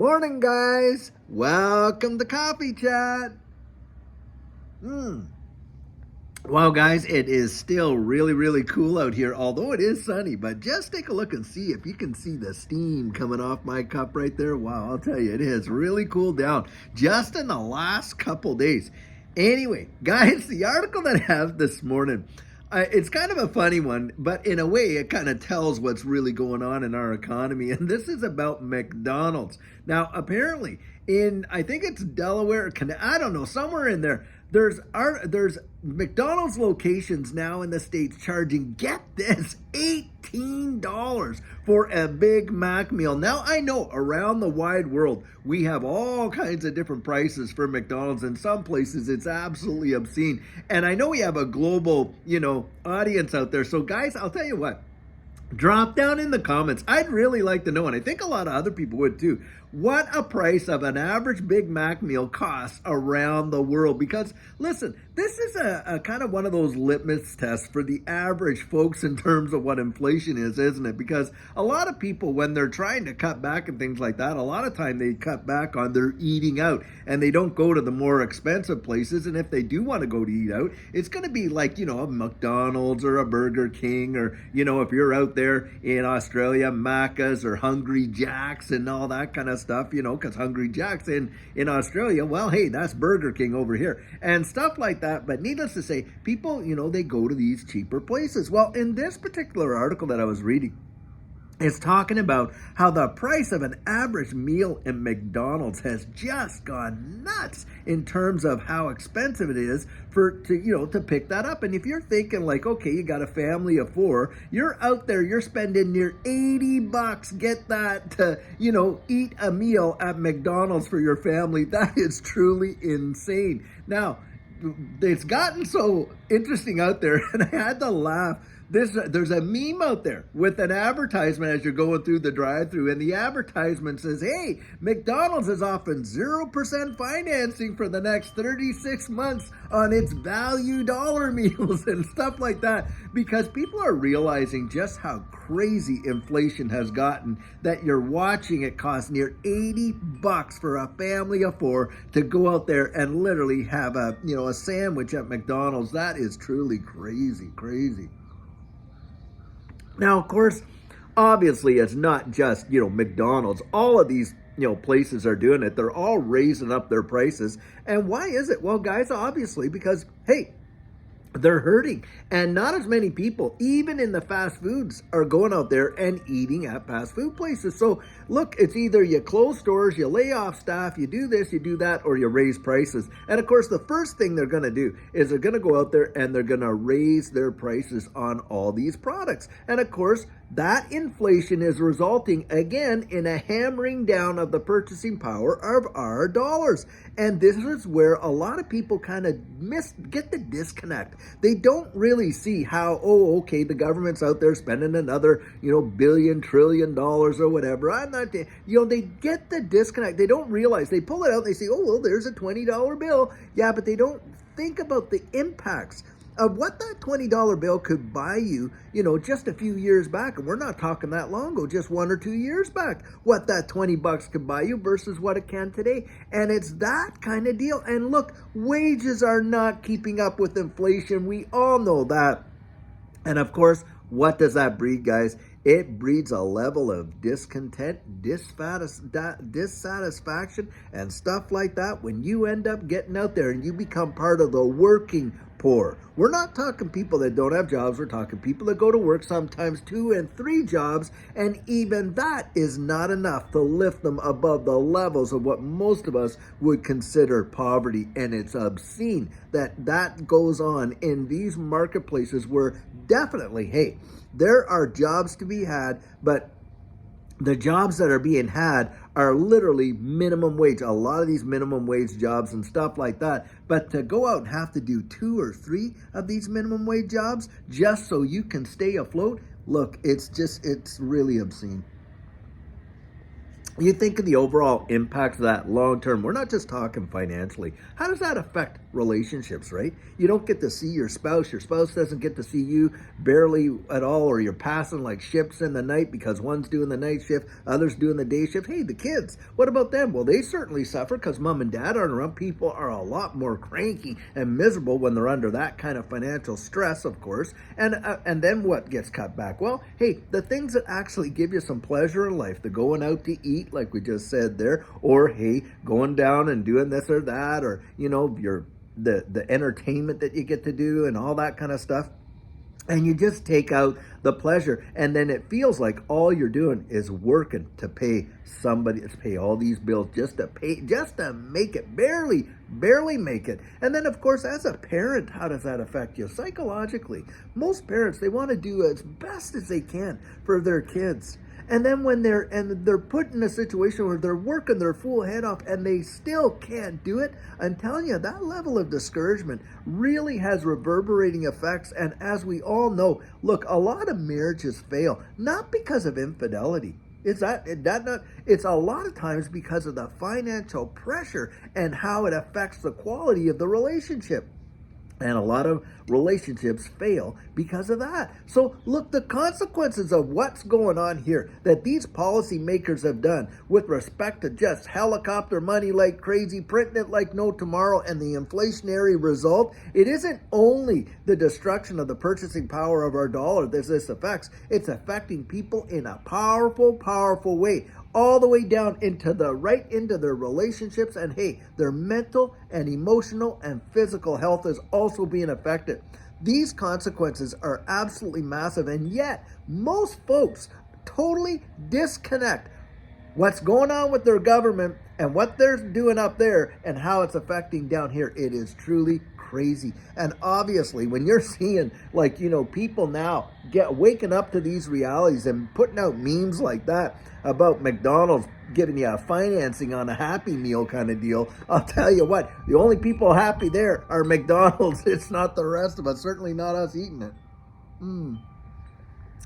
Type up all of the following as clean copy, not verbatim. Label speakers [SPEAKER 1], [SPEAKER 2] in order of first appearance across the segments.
[SPEAKER 1] Morning, guys. Welcome to Coffee Chat. Well, guys, it is still really, really cool out here, although it is sunny. But just take a look and see if you can see the steam coming off my cup right there. Wow, I'll tell you, it has really cooled down just in the last couple days. Anyway, guys, the article that I have this morning, it's kind of a funny one, but in a way, it kind of tells what's really going on in our economy. And this is about McDonald's. Now, apparently, I think it's Delaware, I don't know, somewhere in there. There's McDonald's locations now in the States charging, get this, $18 for a Big Mac meal. Now, I know around the wide world, we have all kinds of different prices for McDonald's. In some places, it's absolutely obscene. And I know we have a global, audience out there. So, guys, I'll tell you what. Drop down in the comments. I'd really like to know, and I think a lot of other people would too, what a price of an average Big Mac meal costs around the world. Because, listen, this is a kind of one of those litmus tests for the average folks in terms of what inflation is, isn't it? Because a lot of people, when they're trying to cut back and things like that, a lot of time they cut back on their eating out, and they don't go to the more expensive places. And if they do want to go to eat out, it's going to be like, a McDonald's or a Burger King, or, if you're out there in Australia, Macca's or Hungry Jack's and all that kind of stuff, because Hungry Jack's in Australia, well, hey, that's Burger King over here and stuff like that. But needless to say, people, they go to these cheaper places. Well, in this particular article that I was reading, it's talking about how the price of an average meal in McDonald's has just gone nuts in terms of how expensive it is to pick that up. And if you're thinking like, okay, you got a family of four, you're out there, you're spending near $80, get that to, eat a meal at McDonald's for your family. That is truly insane. Now, it's gotten so interesting out there, and I had to laugh. There's a meme out there with an advertisement as you're going through the drive-thru, and the advertisement says, hey, McDonald's is offering 0% financing for the next 36 months on its value dollar meals and stuff like that, because people are realizing just how crazy inflation has gotten, that you're watching it cost near $80 for a family of four to go out there and literally have a sandwich at McDonald's. That is truly crazy. Now, of course, obviously, it's not just, McDonald's. All of these, places are doing it. They're all raising up their prices. And why is it? Well, guys, obviously, because, hey, they're hurting. And not as many people, even in the fast foods, are going out there and eating at fast food places. So, look, it's either you close stores, you lay off staff, you do this, you do that, or you raise prices. And, of course, the first thing they're going to do is they're going to go out there and they're going to raise their prices on all these products. And, of course, that inflation is resulting, again, in a hammering down of the purchasing power of our dollars. And this is where a lot of people kind of get the disconnect. They don't really see how, okay, the government's out there spending another, billion, trillion dollars or whatever. I'm not, they get the disconnect. They don't realize. They pull it out. They say, oh, well, there's a $20 bill. Yeah, but they don't think about the impacts of what that $20 bill could buy you, just a few years back. And we're not talking that long ago, just 1 or 2 years back, what that $20 could buy you versus what it can today. And it's that kind of deal. And look, wages are not keeping up with inflation. We all know that. And of course, what does that breed, guys? It breeds a level of discontent, dissatisfaction, and stuff like that when you end up getting out there and you become part of the working poor. We're not talking people that don't have jobs. We're talking people that go to work sometimes 2 and 3 jobs, and even that is not enough to lift them above the levels of what most of us would consider poverty. And it's obscene that goes on in these marketplaces where definitely, hey, there are jobs to be had, but the jobs that are being had are literally minimum wage. A lot of these minimum wage jobs and stuff like that. But to go out and have to do 2 or 3 of these minimum wage jobs just so you can stay afloat, look, it's really obscene. You think of the overall impact of that long term. We're not just talking financially. How does that affect relationships, right? You don't get to see your spouse. Your spouse doesn't get to see you barely at all, or you're passing like ships in the night because one's doing the night shift, others doing the day shift. Hey, the kids, what about them? Well, they certainly suffer because mom and dad aren't around. People are a lot more cranky and miserable when they're under that kind of financial stress, of course. And then what gets cut back? Well, hey, the things that actually give you some pleasure in life, the going out to eat, like we just said there, or hey, going down and doing this or that, or the entertainment that you get to do and all that kind of stuff. And you just take out the pleasure, and then it feels like all you're doing is working to pay somebody, to pay all these bills, just to make it, barely make it. And then of course, as a parent, how does that affect you psychologically? Most parents, they want to do as best as they can for their kids. And then when they're put in a situation where they're working their full head off and they still can't do it, I'm telling you, that level of discouragement really has reverberating effects. And as we all know, look, a lot of marriages fail, not because of infidelity. It's a lot of times because of the financial pressure and how it affects the quality of the relationship. And a lot of relationships fail because of that. So look, the consequences of what's going on here that these policymakers have done with respect to just helicopter money like crazy, printing it like no tomorrow, and the inflationary result, it isn't only the destruction of the purchasing power of our dollar that this affects, it's affecting people in a powerful, powerful way, all the way down into their relationships, and hey, their mental and emotional and physical health is also being affected. These consequences are absolutely massive, and yet most folks totally disconnect what's going on with their government and what they're doing up there and how it's affecting down here. It is truly crazy. And obviously, when you're seeing people now waking up to these realities and putting out memes like that about McDonald's giving you a financing on a Happy Meal kind of deal, I'll tell you what, the only people happy there are McDonald's. It's not the rest of us, certainly not us eating it.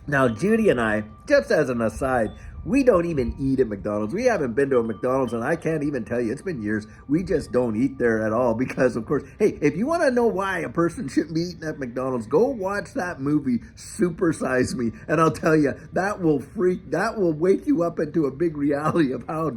[SPEAKER 1] Now, Judy and I, just as an aside, we don't even eat at McDonald's. We haven't been to a McDonald's, and I can't even tell you, it's been years. We just don't eat there at all because, of course, hey, if you want to know why a person shouldn't be eating at McDonald's, go watch that movie, Super Size Me, and I'll tell you, that will wake you up into a big reality of how,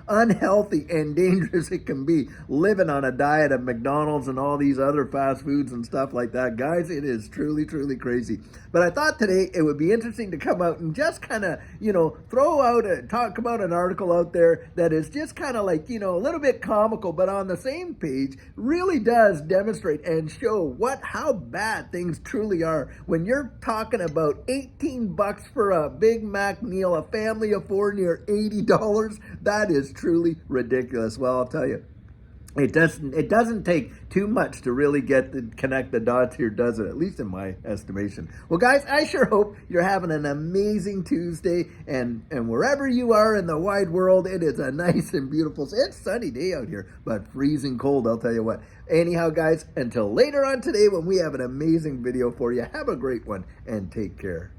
[SPEAKER 1] unhealthy and dangerous it can be living on a diet of McDonald's and all these other fast foods and stuff like that. Guys, it is truly, truly crazy. But I thought today it would be interesting to come out and just kind of, talk about an article out there that is just kind of like, a little bit comical, but on the same page really does demonstrate and show how bad things truly are when you're talking about $18 for a Big Mac meal, a family of four near $80. That is truly ridiculous. Well, I'll tell you, it doesn't take too much to really connect the dots here, does it? At least in my estimation. Well, guys, I sure hope you're having an amazing Tuesday, and wherever you are in the wide world, it is a nice and beautiful, it's sunny day out here, but freezing cold, I'll tell you what. Anyhow, guys, until later on today when we have an amazing video for you, have a great one and take care.